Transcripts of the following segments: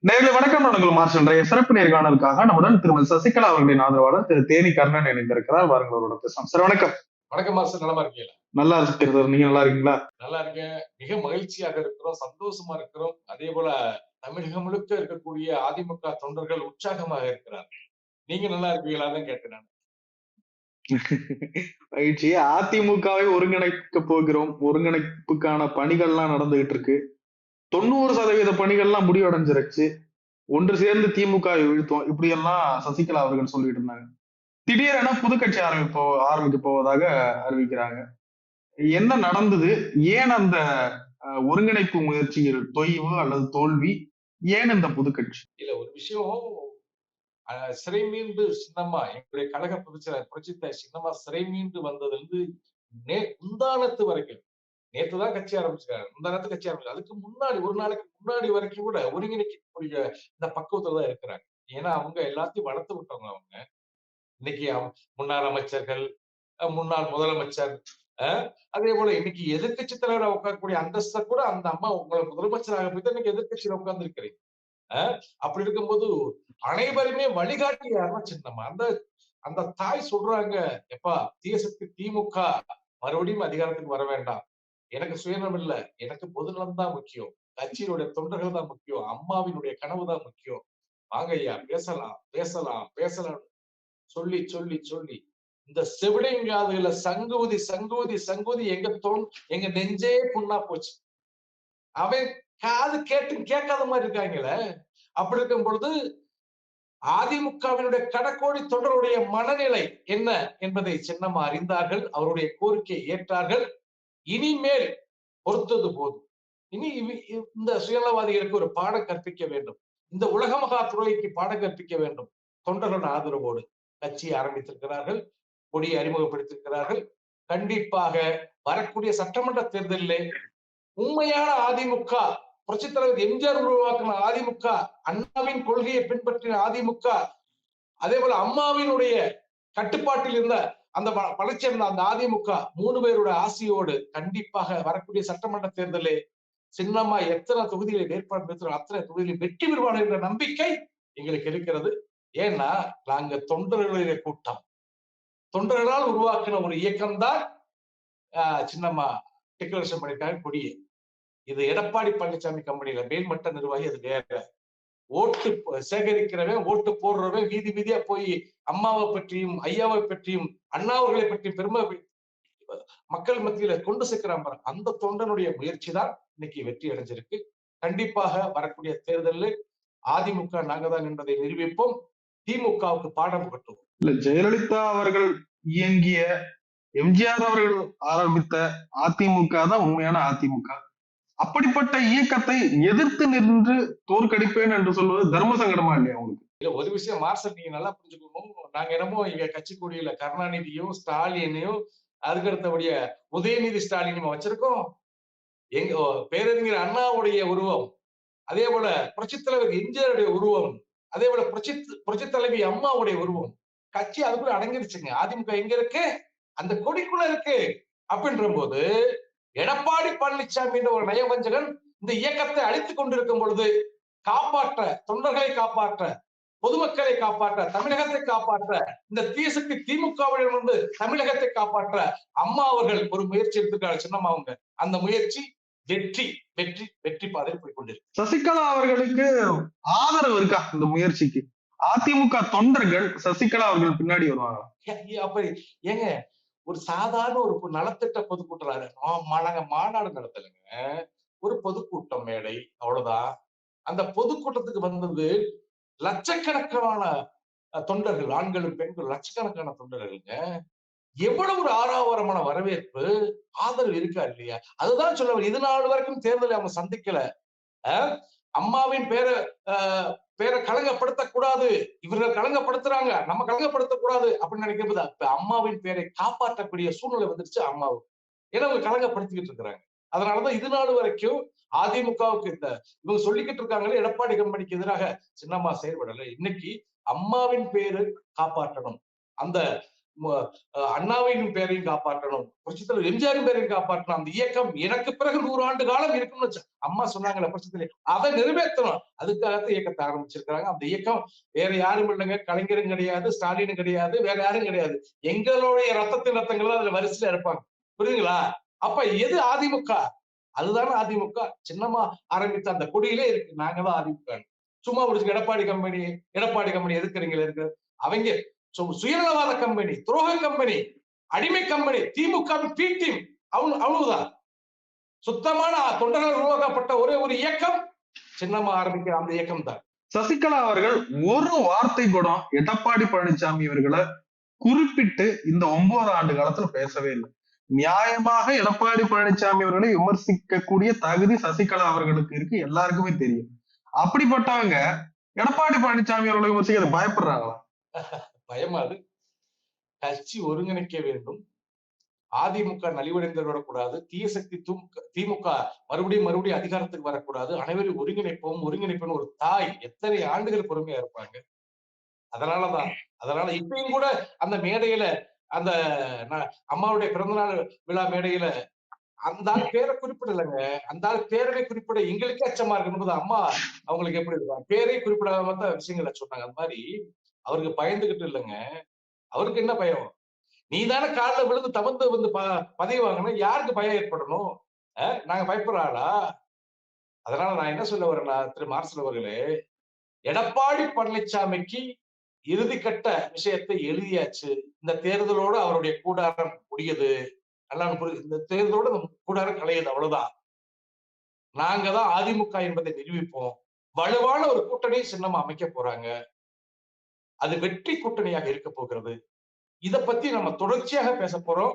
நேரில் வணக்கம். நான் உங்கள் மார்ஷல். இன்றைய சிறப்பு நேர்காணலுக்காக நம்முடன் திருமதி சசிகலா அவர்களின் ஆதரவாளர் திரு தேனி கர்ணன் இணைந்திருக்கிறார். வாருங்கள் அவரோட பேசலாம். சார் வணக்கம். வணக்கம் மாஸ்டர், நலமா இருக்கீங்களா? நல்லா இருக்கிறது. நீங்க நல்லா இருக்கீங்களா? நல்லா இருக்கேன். மிக மகிழ்ச்சியாக இருக்கிறோம், சந்தோஷமா இருக்கிறோம். அதே போல தமிழகம் முழுக்க இருக்கக்கூடிய அதிமுக தொண்டர்கள் உற்சாகமாக இருக்கிறார்கள். நீங்க நல்லா இருக்கீங்களான்னு கேட்டேன் நான். மகிழ்ச்சி. அதிமுகவை ஒருங்கிணைக்க போகிறோம். ஒருங்கிணைப்புக்கான பணிகள்லாம் நடந்துகிட்டு இருக்கு. 90% பணிகள்லாம் முடிவடைஞ்சிருச்சு. ஒன்று சேர்ந்து திமுகவை வீழ்த்துவோம். இப்படி எல்லாம் சசிகலா அவர்கள் சொல்லிட்டு இருந்தாங்க. திடீரென புது கட்சி ஆரம்பிக்க போவதாக அறிவிக்கிறாங்க. என்ன நடந்தது? ஏன் அந்த ஒருங்கிணைப்பு முயற்சிகள் தொய்வு அல்லது தோல்வி? ஏன் இந்த புது கட்சி? இல்ல, ஒரு விஷயம், சிறை மீண்டு சின்னம்மா, எங்களுடைய கழக பொதுச்செயலாளர் புரட்சித்தாய் சின்னம்மா சிறை மீண்டு வந்ததிலிருந்து முந்தானத்து வரைக்கும், நேற்றுதான் கட்சி ஆரம்பிச்சிருக்காங்க, முந்தானத்து கட்சி ஆரம்பிச்சு, அதுக்கு முன்னாடி ஒரு நாளைக்கு முன்னாடி வரைக்கும் கூட ஒருங்கிணைக்கக்கூடிய இந்த பக்குவத்துல தான் இருக்கிறாங்க. ஏன்னா அவங்க எல்லாத்தையும் வளர்த்து விட்டவங்க. அவங்க இன்னைக்கு முன்னாள் அமைச்சர்கள், முன்னாள் முதலமைச்சர், அதே போல இன்னைக்கு எதிர்கட்சி தலைவராக உட்காரக்கூடிய அந்தஸ்தை கூட அந்த அம்மா உங்களை முதலமைச்சராக போய் இன்னைக்கு எதிர்கட்சியில உட்கார்ந்து இருக்கிறீங்க. அப்படி இருக்கும்போது அனைவருமே வழிகாட்டி யாருன்னா சின்னம்மா. அந்த அந்த தாய் சொல்றாங்க, எப்பா தேசத்துக்கு திமுக மறுபடியும் அதிகாரத்துக்கு வர வேண்டாம், எனக்கு சுயநலம் இல்ல, எனக்கு பொதுநலம் தான் முக்கியம், கட்சியினுடைய தொண்டர்கள் தான் முக்கியம், அம்மாவினுடைய கனவு தான் முக்கியம், வாங்க ஐயா பேசலாம் பேசலாம் பேசலாம் சொல்லி சொல்லி சொல்லி இந்த செவிடைங்காதுல சங்கூதி சங்கூதி சங்கூதி எங்க நெஞ்சே புண்ணா போச்சு. அவன் காது கேட்காத மாதிரி இருக்காங்களே. அப்படி இருக்கும் பொழுது அதிமுகவினுடைய கடக்கோடி தொண்டருடைய மனநிலை என்ன என்பதை சின்னம்மா அறிந்தார்கள். அவருடைய கோரிக்கையை ஏற்றார்கள். இனிமேல் பொறுத்தது போதும். இனி இந்த சுயநலவாதிகளுக்கு ஒரு பாடம் கற்பிக்க வேண்டும், இந்த உலக மகா துறைக்கு பாடம் கற்பிக்க வேண்டும். தொண்டர்கள் ஆதரவோடு கட்சி ஆரம்பித்திருக்கிறார்கள், கொடியை அறிமுகப்படுத்தியிருக்கிறார்கள். கண்டிப்பாக வரக்கூடிய சட்டமன்ற தேர்தலிலே உண்மையான அதிமுக, புரட்சித் தலைவர் எம்ஜிஆர் உருவாக்கின அதிமுக, அண்ணாவின் கொள்கையை பின்பற்றின அதிமுக, அதே போல அம்மாவினுடைய கட்டுப்பாட்டில் இருந்த அந்த வளர்ச்சி இருந்த அந்த அதிமுக 3 பேருடைய ஆசையோடு கண்டிப்பாக வரக்கூடிய சட்டமன்ற தேர்தலில் சின்னம்மா எத்தனை தொகுதிகளை வேட்பாளர் பெற்றால் அத்தனை தொகுதியில் வெற்றி பெறுவார்கள் என்ற நம்பிக்கை எங்களுக்கு இருக்கிறது. ஏன்னா நாங்க தொண்டர்களுடைய கூட்டம், தொண்டர்களால் உருவாக்கின ஒரு இயக்கம் தான் சின்னம்மா டிக்ளரேஷன் பண்ணிட்டாங்க கொடியை. இது எடப்பாடி பழனிசாமி கம்பெனியில மேல்மட்ட நிர்வாகி, அது வேற. ஓட்டு சேகரிக்கிறவன், ஓட்டு போடுறவன் வீதி வீதியா போய் அம்மாவை பற்றியும் ஐயாவை பற்றியும் அண்ணா அவர்களை பற்றியும் பெருமை மக்கள் மத்தியில கொண்டு சேர்க்கிறான். அந்த தொண்டனுடைய முயற்சி தான் இன்னைக்கு வெற்றி அடைஞ்சிருக்கு. கண்டிப்பாக வரக்கூடிய தேர்தலில் அதிமுக நாங்க தான் என்பதை நிரூபிப்போம். திமுகவுக்கு பாடம் கட்டுவோம். இல்ல, ஜெயலலிதா அவர்கள் இயங்கிய, எம்ஜிஆர் அவர்கள் ஆரம்பித்த அதிமுக தான் உண்மையான அதிமுக. அப்படிப்பட்ட இயக்கத்தை எதிர்த்து நின்று தோற்கடிப்பேன் என்று சொல்வது தர்ம சங்கடமா இல்லையா உங்களுக்கு? இல்ல, ஒரு விஷயம் மார்ஷல் நீங்க நல்லா புரிஞ்சுக்கணும். நாங்க என்னமோ இங்க கட்சி கொடியில கருணாநிதியும் ஸ்டாலினையும் அதுக்கடுத்தபடிய உதயநிதி ஸ்டாலினும் வச்சிருக்கோம். எங்க பேரறிஞர் அண்ணாவுடைய உருவம், அதே போல புரட்சித் தலைவர் எம்ஜிஆருடைய உருவம், அதே போல புரட்சி தலைவி அம்மாவுடைய உருவம், கட்சி அதுக்குள்ள அடங்கிருச்சுங்க. அதிமுக எங்க இருக்கு? அந்த கொடிக்குள்ள இருக்கு. அப்படின்ற போது எடப்பாடி பழனிசாமி என்ற ஒரு நயவஞ்சகன் இந்த இயக்கத்தை அழித்துக் கொண்டிருக்கும் பொழுது காப்பாற்ற, தொண்டர்களை காப்பாற்ற, பொதுமக்களை காப்பாற்ற, தமிழகத்தை காப்பாற்ற, இந்த தீசக்தி திமுகவிடம் வந்து தமிழகத்தை காப்பாற்ற அம்மா அவர்கள் ஒரு முயற்சி எடுத்துக்காரு சின்னம்மா. அவங்க அந்த முயற்சி வெற்றி வெற்றி வெற்றி பாதையில் போய் கொண்டிருக்கு. சசிகலா அவர்களுக்கு ஆதரவு இருக்கா இந்த முயற்சிக்கு? அதிமுக தொண்டர்கள் சசிகலா அவர்கள் பின்னாடி வருவாங்க. அப்படி ஏங்க, ஒரு சாதாரண ஒரு நலத்திட்ட பொதுக்கூட்டம் நாங்க மாநாடு நடத்தலைங்க, ஒரு பொதுக்கூட்டம் மேடை, அவ்வளவுதான். அந்த பொதுக்கூட்டத்துக்கு வந்தது லட்சக்கணக்கான தொண்டர்கள், ஆண்களும் பெண்களும் லட்சக்கணக்கான தொண்டர்களுங்க. எவ்வளவு ஒரு ஆரவாரமான வரவேற்பு, ஆதரவு இருக்கா இல்லையா? அதுதான் சொல்ல. இது நாள் வரைக்கும் தேர்தலை அவங்க சந்திக்கல. அம்மாவின் பேரை களங்கப்படுத்தக்கூடாது, இவர்கள் களங்கப்படுத்துறாங்க, நம்ம களங்கப்படுத்தக்கூடாது அப்படின்னு நினைக்கிறது. அப்ப அம்மாவின் பேரை காப்பாற்றக்கூடிய சூழ்நிலை வந்துருச்சு அம்மாவுக்கு. ஏன்னா அவங்க களங்கப்படுத்திக்கிட்டு இருக்கிறாங்க. அதனாலதான் இது நாள் வரைக்கும் அதிமுகவுக்கு இவங்க சொல்லிக்கிட்டு இருக்காங்களே எடப்பாடி கம்பெனிக்கு எதிராக சின்னம்மா செயல்படல. இன்னைக்கு அம்மாவின் பேரு காப்பாற்றணும், அந்த அண்ணாவின் பேரையும் காப்பாற்றணும், புரட்சித் தலைவர் எம்ஜிஆரின் பேரையும் காப்பாற்றணும். அந்த இயக்கம் எனக்கு பிறகு 100 ஆண்டு காலம் இருக்கும்னு அம்மா சொன்னாங்கல்ல புரட்சித், அதை நிறைவேற்றணும். அதுக்காக இயக்கத்தை ஆரம்பிச்சிருக்காங்க. அந்த இயக்கம் வேற யாரும் இல்லைங்க, கலைஞரும் கிடையாது, ஸ்டாலினும் கிடையாது, வேற யாரும் கிடையாது. எங்களுடைய ரத்தத்தின் ரத்தங்கள் அதுல வரிசையில இருப்பாங்க. புரியுதுங்களா? அப்ப எது அதிமுக? அதுதானே அதிமுக. சின்னமா ஆரம்பித்த அந்த கொடியிலே இருக்கு, நாங்க தான் அதிமுக. சும்மா முடிச்சு எடப்பாடி கம்பெனி எதுக்குறீங்க இருக்கு. அவங்க சுயநலவாத கம்பெனி, துரோக கம்பெனி, அடிமை கம்பெனி, திமுக பி டீம், அவ்வளவுதான். சுத்தமான தொண்டர்கள் உருவாக்கப்பட்ட ஒரே ஒரு இயக்கம் சின்னமா ஆரம்பிக்கிற அந்த இயக்கம் தான். சசிகலா அவர்கள் ஒரு வார்த்தை கூட எடப்பாடி பழனிசாமி அவர்களை குறிப்பிட்டு இந்த 9 ஆண்டு காலத்துல பேசவே இல்லை. நியாயமாக எடப்பாடி பழனிசாமி அவர்களை விமர்சிக்கக்கூடிய தகுதி சசிகலா அவர்களுக்கு இருக்கு, எல்லாருக்குமே தெரியும். அப்படிப்பட்டவங்க எடப்பாடி பழனிசாமி அவர்களை விமர்சிக்க பயப்படுறாங்களா? பயமா? அது கட்சி ஒருங்கிணைக்க வேண்டும், அதிமுக நலிவடைந்து விடக்கூடாது, தீய சக்தி திமுக மறுபடியும் அதிகாரத்துக்கு வரக்கூடாது, அனைவரும் ஒருங்கிணைப்போம் ஒரு தாய் எத்தனை ஆண்டுகள் பொறுமையா இருப்பாங்க. அதனால இப்பயும் கூட அந்த மேடையில, அந்த அம்மாவுடைய பிறந்தநாள் விழா மேடையில அந்த ஆள் பேரை குறிப்பிடலைங்க. அந்த ஆள் பேரவை குறிப்பிட எங்களுக்கே அச்சமா இருக்கும்போது அம்மா அவங்களுக்கு எப்படி இருக்கும், பேரை குறிப்பிடாம தான் விஷயங்களை சொன்னாங்க. அந்த மாதிரி அவருக்கு பயந்துகிட்டு இல்லைங்க. அவருக்கு என்ன பயம்? நீ தானே காலில் விழுந்து தவந்து வந்து பதவி வாங்கணும், யாருக்கு பயம் ஏற்படணும்? நாங்க பயப்படுறாளா? அதனால நான் என்ன சொல்ல வரேன்னா, திரு மார்சல் அவர்களே, எடப்பாடி பழனிசாமிக்கு இறுதிக்கட்ட விஷயத்தை எழுதியாச்சு. இந்த தேர்தலோடு அவருடைய கூடாரம் முடியுது. நல்லா இந்த தேர்தலோடு கூடாரம் கலையுது, அவ்வளவுதான். நாங்க தான் அதிமுக என்பதை நிரூபிப்போம். வலுவான ஒரு கூட்டணி சின்னமா அமைக்க போறாங்க. அது வெற்றி கூட்டணியாக இருக்க போகிறது. இத பத்தி நம்ம தொடர்ச்சியாக பேச போறோம்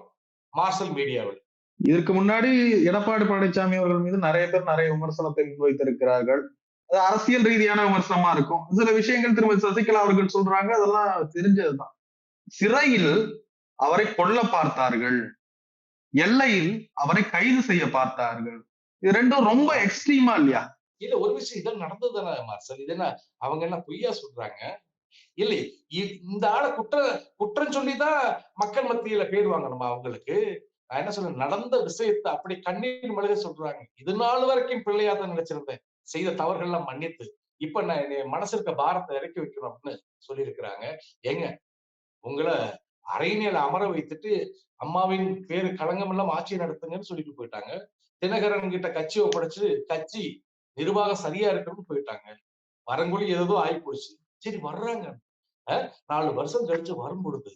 மார்சல் மீடியாவில். இதற்கு முன்னாடி எடப்பாடி பழனிசாமி அவர்கள் மீது நிறைய பேர் நிறைய விமர்சனத்தை முன்வைத்திருக்கிறார்கள். அது அரசியல் ரீதியான விமர்சனமா இருக்கும். சில விஷயங்கள் திருமதி சசிகலா அவர்கள் சொல்றாங்க, அதெல்லாம் தெரிஞ்சதுதான். சிறையில் அவரை கொல்ல பார்த்தார்கள், எல்லையில் அவரை கைது செய்ய பார்த்தார்கள். இது ரெண்டும் ரொம்ப எக்ஸ்ட்ரீமா இல்லையா? இல்ல, ஒரு விஷயம் இதெல்லாம் நடந்ததுதானே மார்சல். இது என்ன அவங்க என்ன பொய்யா சொல்றாங்க? இல்லை, இந்த ஆளை குற்றம் சொல்லிதான் மக்கள் மத்தியில பேர் வாங்கணுமா அவங்களுக்கு? நான் என்ன சொல்றேன், நடந்த விஷயத்தை அப்படி கண்ணீர் மழுக சொல்றாங்க. இது நாள் வரைக்கும் பிள்ளையா தான் நினைச்சிருந்தேன், செய்த தவறுகள்லாம் மன்னித்து இப்ப நான் என் மனசு இருக்க பாரத்தை இறக்கி வைக்கணும் அப்படின்னு சொல்லியிருக்கிறாங்க. ஏங்க, உங்களை அரைநில அமர வைத்துட்டு அம்மாவின் பேரு களங்கம் எல்லாம் ஆட்சியை நடத்துங்கன்னு சொல்லிட்டு போயிட்டாங்க. தினகரன் கிட்ட கட்சி ஒப்படைச்சு கட்சி நிர்வாகம் சரியா இருக்குன்னு போயிட்டாங்க. வரங்குழி ஏதோ ஆகி போச்சு. சரி, வர்றாங்க 4 வருஷம் கழிச்சு வரும் பொழுது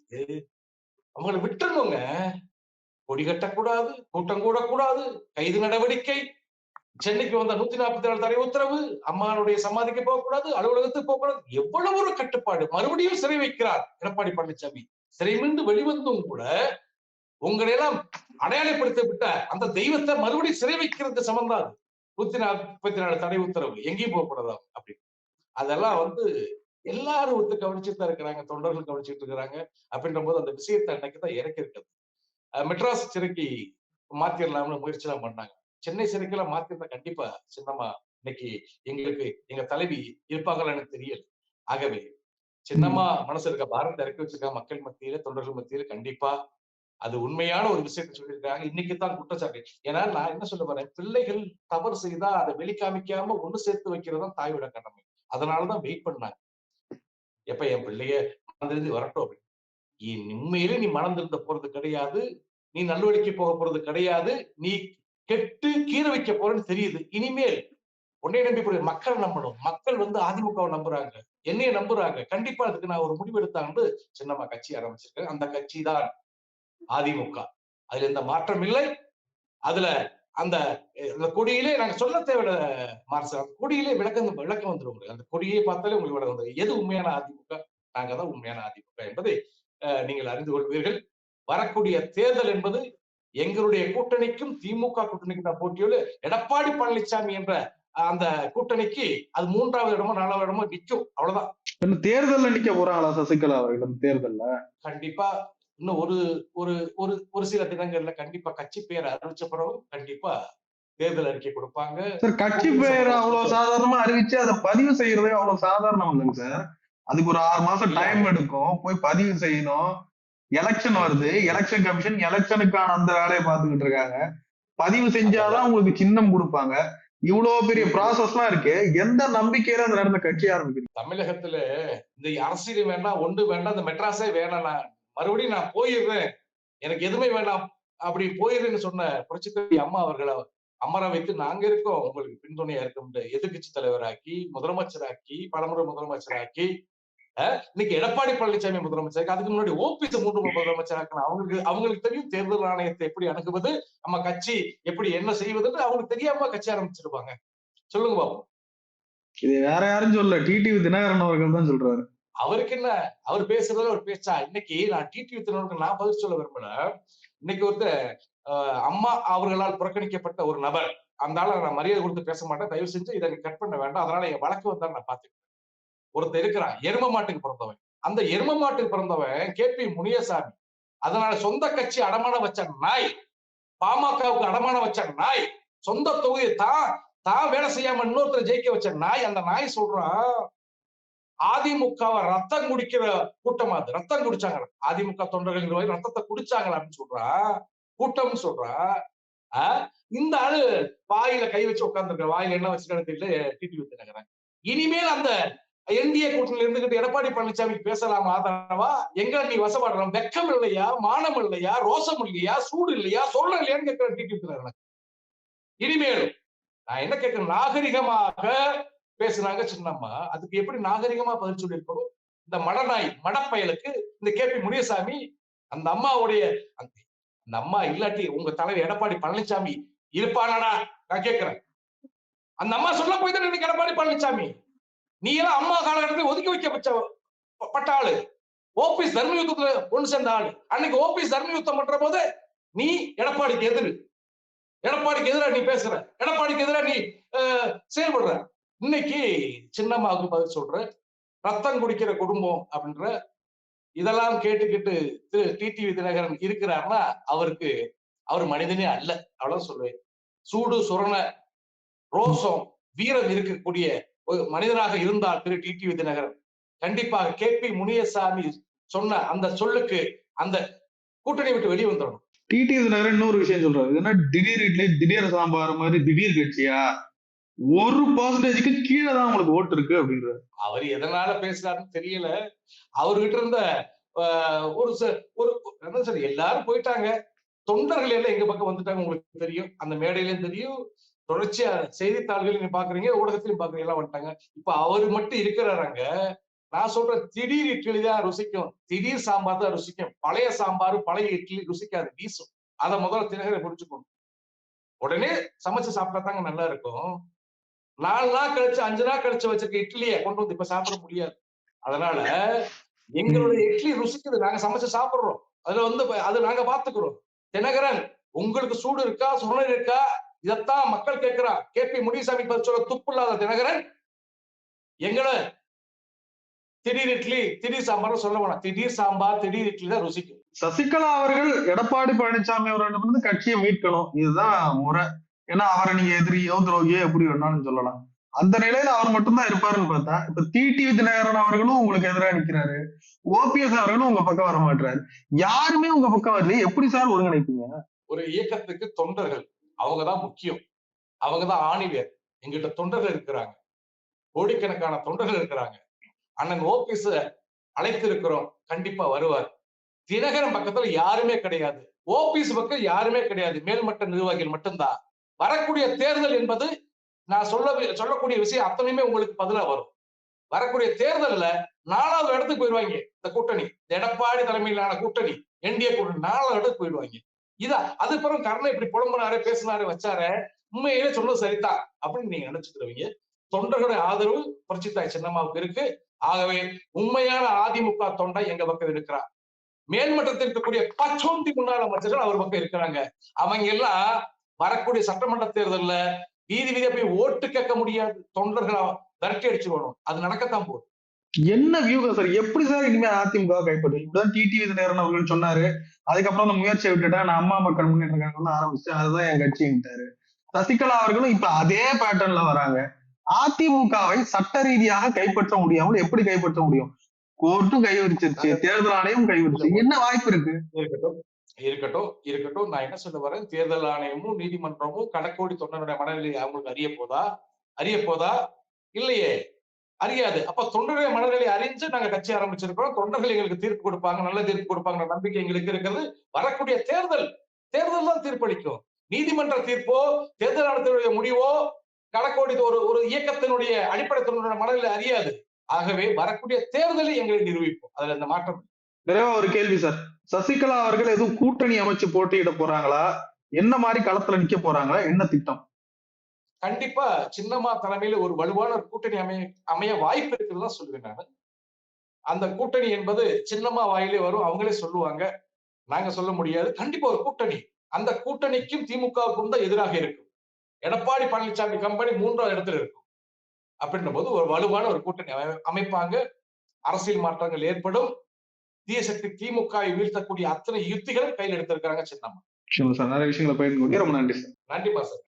அவங்களை விட்டுருணுங்க. கொடி கட்டக்கூடாது, கூட்டம் கூடக்கூடாது, கைது நடவடிக்கை, சென்னைக்கு வந்த 144 தடை உத்தரவு, அம்மானுடைய சமாதிக்கு போகக்கூடாது, அலுவலகத்துக்கு போகக்கூடாது, எவ்வளவு ஒரு கட்டுப்பாடு. மறுபடியும் சிறை வைக்கிறார் எடப்பாடி பழனிசாமி. சிறை மீண்டு வெளிவந்தும் கூட உங்களை எல்லாம் அடையாளப்படுத்த விட்ட அந்த தெய்வத்தை மறுபடியும் சிறை வைக்கிறது சம்பந்தம். 144 தடை உத்தரவு, எங்கேயும் போகக்கூடாது அப்படி. அதெல்லாம் எல்லாரும் கவனிச்சுட்டு தான் இருக்கிறாங்க, தொண்டர்கள் கவனிச்சுட்டு இருக்கிறாங்க. அப்படின்ற போது அந்த விஷயத்தை அன்னைக்குதான் இறக்கி இருக்குது. மெட்ராஸ் சிறைக்கு மாத்திரலாம்னு முயற்சி எல்லாம் பண்ணாங்க. சென்னை சிறைக்கெல்லாம் மாத்திருந்தா கண்டிப்பா சின்னமா இன்னைக்கு எங்களுக்கு எங்க தலைவி இருப்பாங்கன்னு எனக்கு தெரியல. ஆகவே சின்னமா மனசு இருக்க பாரத்தை இறக்கி வச்சிருக்காங்க மக்கள் மத்தியில, தொண்டர்கள் மத்தியில. கண்டிப்பா அது உண்மையான ஒரு விஷயத்தை சொல்லியிருக்காங்க. இன்னைக்குதான் குற்றச்சாட்டு. ஏன்னா நான் என்ன சொல்ல வரேன், பிள்ளைகள் தவறு செய்தா அதை வெளிக்காமிக்காம ஒண்ணு சேர்த்து வைக்கிறதுதான் தாயோட கடமை. அதனாலதான் வெயிட் பண்ணாங்க, எப்ப என் பிள்ளைய மனதிலிருந்து வரட்டும் அப்படின்னு. உண்மையிலே நீ மனம் திருந்த போறது கிடையாது, நீ நல்வழிக்கு போக போறது கிடையாது, நீ கெட்டு கீரை வைக்க போறேன்னு தெரியுது. இனிமேல் உன்னை நம்பி மக்கள் நம்பணும். மக்கள் அதிமுகவை நம்புறாங்க, என்னைய நம்புறாங்க. கண்டிப்பா அதுக்கு நான் ஒரு முடிவு எடுத்தான்னு சின்னமா கட்சி ஆரம்பிச்சிருக்கேன். அந்த கட்சி தான் அதிமுக. அதுல எந்த மாற்றம் இல்லை. அதுல அந்த கொடியிலே நாங்க சொல்ல தேவையில்ல மார்சல், அந்த கொடியிலே விளக்கம் வந்துடும். அந்த கொடியை பார்த்தாலே உங்களுக்கு விளக்கம் வந்துடும் எது உண்மையான அதிமுக. நாங்க தான் உண்மையான அதிமுக என்பதை நீங்கள் அறிந்து கொள்வீர்கள். வரக்கூடிய தேர்தல் என்பது எங்களுடைய கூட்டணிக்கும் திமுக கூட்டணிக்கும் தான் போட்டியோடு எடப்பாடி பழனிசாமி என்ற அந்த கூட்டணிக்கு அது 3வது இடமோ 4வது இடமோ நிற்கும், அவ்வளவுதான். தேர்தல் நிக்க போறாங்களா சசிகலா அவர்கள்? தேர்தல்ல கண்டிப்பா இன்னும் ஒரு சில தினங்கள்ல கண்டிப்பா கட்சி பெயரை அறிவிச்ச பிறகு கண்டிப்பா தேர்தல் அறிக்கை கொடுப்பாங்க. சார், கட்சி பெயர் அவ்வளவு சாதாரணமா அறிவிச்சு அதை பதிவு செய்யறதே அவ்வளவு சாதாரணம் இல்லைங்க சார். அதுக்கு ஒரு 6 மாசம் டைம் எடுக்கும், போய் பதிவு செய்யணும். எலெக்ஷன் வருது, எலெக்ஷன் கமிஷன் எலெக்ஷனுக்கான அந்த வேலையை பார்த்துக்கிட்டு இருக்காங்க. பதிவு செஞ்சாதான் உங்களுக்கு சின்னம் கொடுப்பாங்க. இவ்வளவு பெரிய ப்ராசஸ் எல்லாம் இருக்கு. எந்த நம்பிக்கையில அந்த நடந்த கட்சி ஆரம்பிக்கிறீங்க? தமிழகத்துல இந்த அரசியல் வேண்டாம், ஒன்று வேண்டாம், இந்த மெட்ராஸே வேணாம், நான் மறுபடியும் நான் போயிடுறேன், எனக்கு எதுவுமே வேண்டாம், அப்படி போயிடுறேன்னு சொன்ன புரட்சித்தலைவி அம்மா அவர்களை அமர வைத்து நாங்க இருக்கோம், உங்களுக்கு பின்துணையா இருக்கும் எதிர்கட்சி தலைவராக்கி, முதலமைச்சராக்கி, பலமுறை முதலமைச்சராக்கி, இன்னைக்கு எடப்பாடி பழனிசாமி முதலமைச்சர், அதுக்கு முன்னாடி ஓபிஎஸ் 3 முதலமைச்சர் ஆக்கணும். அவங்களுக்கு தெரியும் தேர்தல் ஆணையத்தை எப்படி அணுகுவது, நம்ம கட்சி எப்படி என்ன செய்வதுன்னு அவங்களுக்கு தெரியாம கட்சி ஆரம்பிச்சிருப்பாங்க. சொல்லுங்க பாப்போம். இது வேற யாரும் சொல்ல, டிடிவி தினகரன் அவர்கள் தான் சொல்றாரு. அவருக்கு என்ன, அவர் பேசுறதுல ஒரு பேச்சா? இன்னைக்கு நான் டிடிவி தினகரனுக்கு நான் பதில் சொல்ல விரும்பல. இன்னைக்கு ஒருத்தர் அம்மா அவர்களால் புறக்கணிக்கப்பட்ட ஒரு நபர், அந்த ஆளை நான் மரியாதை கொடுத்து பேச மாட்டேன், தயவு செஞ்சு இதை கட் பண்ண வேண்டாம், அதனால என் வழக்கு வந்தாலும் நான் பாத்துக்கிறேன். ஒருத்தர் இருக்கிறான், எரும மாட்டுக்கு பிறந்தவன். அந்த எரும மாட்டுக்கு பிறந்தவன் கேபி முனியசாமி. அதனால சொந்த கட்சி அடமானம் வச்ச நாய், பாமகவுக்கு அடமானம் வச்ச நாய், சொந்த தொகுதியை தான் வேலை செய்யாம இன்னொருத்தர் ஜெயிக்க வச்ச நாய். அந்த நாய் சொல்றான், அதிமுகவை ரத்தம் குடிக்கிற கூட்டமா, அது ரத்தம் குடிச்சாங்க, அதிமுக தொண்டர்கள் ரத்தத்தை குடிச்சாங்களா அப்படின்னு சொல்றா, கூட்டம் சொல்றா. இந்த ஆளு வாயில கை வச்சு உட்கார்ந்துருக்க, வாயில என்ன வச்சுக்கிட்டு தெரியல டிடிவி தினகரன். இனிமேல் அந்த என்டிஏ கூட்டணியில இருந்துகிட்டு எடப்பாடி பழனிசாமிக்கு பேசலாமா ஆதரவா? எங்க நீ வசப்படுற? வெக்கம் இல்லையா, மானம் இல்லையா, ரோசம் இல்லையா, சூடு இல்லையா, சொல்ல இல்லையான்னு கேட்கிற டிடிவி தினகரன். இனிமேலும் நான் என்ன கேட்கிறேன், நாகரிகமாக பேசுனாங்க சின்னம்மா, அதுக்கு எப்படி நாகரிகமா பதில் சொல்லி இருக்கணும்? இந்த மடநாய் மடப்பயலுக்கு இந்த கேபி முனியசாமி, அந்த அம்மாவுடைய அந்த அம்மா இல்லாட்டி உங்க தலைவர் எடப்பாடி பழனிசாமி இருப்பானாடா? நான் கேட்கிறேன். அந்த அம்மா சொல்ல போய் தான் இன்னைக்கு எடப்பாடி பழனிசாமி, நீ எல்லாம் அம்மா காலகட்டத்தில் ஒதுக்கி வைக்கப்பட்ட ஆளு, ஓபிஎஸ் தர்ம யுத்தத்துல ஒண்ணு சேர்ந்த ஆளு. அன்னைக்கு ஓபிஎஸ் தர்ம யுத்தம் பண்ற போது நீ எடப்பாடிக்கு எதிராக நீ பேசுற, எடப்பாடிக்கு எதிராக நீ செயல்படுற. இன்னைக்கு சின்னம்மாவுக்கு பதில் சொல்ற, ரத்தம் குடிக்கிற குடும்பம் அப்படின்ற இதெல்லாம் கேட்டுக்கிட்டு டிடிவி தினகரன் இருக்கிறார்னா அவர் மனிதனே அல்ல, அவ்வளவு சொல்லுவேன். சூடு சுரண ரோசம் வீரம் இருக்கக்கூடிய ஒரு மனிதனாக இருந்தால் திரு டிடிவி தினகரன் கண்டிப்பாக கேபி முனியசாமி சொன்ன அந்த சொல்லுக்கு அந்த கூட்டணி விட்டு வெளியே வந்துடணும். டிடிவி தினகரன் இன்னொரு விஷயம் சொல்றாரு, என்ன திடீர் இட்லி திடீர் சாம்பார் மாதிரி திடீர் கட்சியா, 1% கீழே தான் உங்களுக்கு ஓட்டு இருக்கு அப்படின்றாரு. அவர் எதனால பேசுறாருன்னு தெரியல. அவர்கிட்ட இருந்த ஒரு எல்லாரும் போயிட்டாங்க, தொண்டர்கள் எல்லாம் எங்க பக்கம் வந்துட்டாங்க, உங்களுக்கு தெரியும், அந்த மேடையிலும் தெரியும், தொடர்ச்சியா செய்தித்தாள்கள் நீங்க பாக்குறீங்க, ஊடகத்திலும் பாக்குறீங்க, எல்லாம் வந்துட்டாங்க. இப்ப அவரு மட்டும் இருக்கிறாங்க. நான் சொல்றேன், திடீர் இட்லி தான் ருசிக்கும், திடீர் சாம்பார் தான் ருசிக்கும், பழைய சாம்பார் பழைய இட்லி ருசிக்காது, வீசும். அதை முதல்ல தினகரை புரிஞ்சுக்கணும். உடனே சமைச்சு சாப்பிட்டா தாங்க நல்லா இருக்கும். 4 நாள் கழிச்சு 5 நாள் கழிச்சு வச்சிருக்க இட்லியை கொண்டு வந்து இப்ப சாப்பிட முடியாது. அதனால எங்களுடைய இட்லி ருசிக்குது, நாங்க சமைச்சு சாப்பிடுறோம், அதுல அது நாங்க பாத்துக்கிறோம். தினகரன், உங்களுக்கு சூடு இருக்கா, சுரணை இருக்கா, இதத்தான் மக்கள் கேட்கிறா. கேபி முனியசாமி பதில் சொல்ல துப்பு இல்லாத தினகரன் எங்களை திடீர் இட்லி திடீர் சாம்பார் சொல்ல வேணாம், திடீர் சாம்பார் திடீர் இட்லி தான் ருசிக்கும். சசிகலா அவர்கள் எடப்பாடி பழனிசாமி அவர்கள் கட்சியை மீட்கணும், இதுதான் முறை. ஏன்னா அவரை நீங்க எதிரியோ துரோகியோ எப்படி வேணாலும் சொல்லலாம். அந்த நிலையில அவர் மட்டும்தான் இருப்பாருன்னு பார்த்தா, இப்ப டிடிவி தினகரன் அவர்களும் உங்களுக்கு எதிராக நிக்கிறாரு, ஓபிஎஸ் அவர்களும் உங்க பக்கம் வர மாட்டாரு, யாருமே உங்க பக்கம் வரல, எப்படி சார் ஒருங்கிணைப்பீங்க? ஒரு இயக்கத்துக்கு தொண்டர்கள் அவங்கதான் முக்கியம், அவங்கதான் ஆணிவேர். எங்கிட்ட தொண்டர்கள் இருக்கிறாங்க, கோடிக்கணக்கான தொண்டர்கள் இருக்கிறாங்க. அண்ணன் ஓபிஎஸ் அழைத்து இருக்கிறோம், கண்டிப்பா வருவார். தினகரன் பக்கத்துல யாருமே கிடையாது, ஓபிஎஸ் பக்கம் யாருமே கிடையாது, மேல்மட்ட நிர்வாகிகள் மட்டும்தான். வரக்கூடிய தேர்தல் என்பது நான் சொல்லக்கூடிய விஷயம் அத்தனையுமே உங்களுக்கு பதிலா வரும். வரக்கூடிய தேர்தல்ல 4வது இடத்துக்கு போயிடுவாங்க இந்த கூட்டணி, எடப்பாடி தலைமையிலான கூட்டணி, என்டிஏ கூட்டணி 4வது இடத்துக்கு போயிடுவாங்க. அது பிறகு கருணை இப்படி புலம்புனாரு, பேசினாரு, வச்சாரு, உண்மையிலே சொன்னது சரிதான் அப்படின்னு நீங்க நினைச்சுக்கிறவங்க. தொண்டர்களுடைய ஆதரவு புரட்சித்தாய் சின்னம்மாவுக்கு இருக்கு. ஆகவே உண்மையான அதிமுக தொண்டை எங்க பக்கம் இருக்கிறார். மேல்மட்டத்தில் இருக்கக்கூடிய பச்சோந்தி முன்னாள் அமைச்சர்கள் அவர் பக்கம் இருக்கிறாங்க. அவங்க எல்லாம் வரக்கூடிய சட்டமன்ற தேர்தல்ல வீதி வீதியா போய் ஓட்டு கேட்க முடியாது, தொண்டர்கள் விரட்டி அடிச்சுக்கணும். அது நடக்கத்தான் போகுது. என்ன வியூகம் சார், எப்படி சார் இனிமே அதிமுக கைப்பற்றும்? இப்படிதான் டிடிவி தினகரன் அவர்கள் சொன்னாரு, அதுக்கப்புறம் அந்த முயற்சியை விட்டுட்டா நான் அம்மா மக்கள் முன்னேற்ற கழகம் ஆரம்பிச்சு அதுதான் என் கட்சின்ட்டாரு. சசிகலா அவர்களும் இப்ப அதே பேட்டர்ன்ல வராங்க. அதிமுகவை சட்ட ரீதியாக கைப்பற்ற முடியாமல் எப்படி கைப்பற்ற முடியும்? கோர்ட்டும் கை விரிச்சிருச்சு, தேர்தல் ஆணையம் கை விரிச்சு, என்ன வாய்ப்பு இருக்கு? இருக்கட்டும் இருக்கட்டும். நான் என்ன சொல்ல வரேன், தேர்தல் ஆணையமும் நீதிமன்றமும் கடக்கோடி தொண்டனுடைய மனநிலை அவங்களுக்கு அறிய போதா இல்லையே, அறியாது. அப்ப தொண்டருடைய மனநிலை அறிஞ்சு நாங்க கட்சி ஆரம்பிச்சிருக்கிறோம். தொண்டர்கள் எங்களுக்கு தீர்ப்பு கொடுப்பாங்க, நல்ல தீர்ப்பு கொடுப்பாங்க நம்பிக்கை எங்களுக்கு இருக்கிறது. வரக்கூடிய தேர்தல் தான் தீர்ப்பளிக்கும். நீதிமன்ற தீர்ப்போ தேர்தல் ஆணையத்தினுடைய முடிவோ கடக்கோடி ஒரு இயக்கத்தினுடைய அடிப்படை தொண்டருடைய மனநிலை அறியாது. ஆகவே வரக்கூடிய தேர்தலை எங்களை நிரூபிப்போம். அதுல இந்த மாற்றம். நிறைவா ஒரு கேள்வி சார், சசிகலா அவர்கள் எதுவும் கூட்டணி அமைச்சு போட்டியிட போறாங்களா? என்ன மாதிரி களத்துல நிக்க போறாங்களா? என்ன திட்டம்? கண்டிப்பா சின்னம்மா தலைமையில ஒரு வலுவான ஒரு கூட்டணி அமைய வாய்ப்பு இருக்குன்னு தான் சொல்லுவேன் நான். அந்த கூட்டணி என்பது சின்னம்மா வாயிலே வரும், அவங்களே சொல்லுவாங்க, நாங்க சொல்ல முடியாது. கண்டிப்பா ஒரு கூட்டணி, அந்த கூட்டணிக்கும் திமுகவுக்கும் தான் எதிராக இருக்கும். எடப்பாடி பழனிசாமி கம்பெனி 3வது இடத்துல இருக்கும். அப்படின்ற போது ஒரு வலுவான ஒரு கூட்டணி அமைப்பாங்க. அரசியல் மாற்றங்கள் ஏற்படும். தீய சக்தி திமுகவை வீழ்த்தக்கூடிய அத்தனை யுத்திகள் கையில் எடுத்திருக்கிறாங்க சின்னம்மா. நிறைய விஷயங்களை பயிர்ந்து ரொம்ப நன்றி சார். நன்றிமா சார்.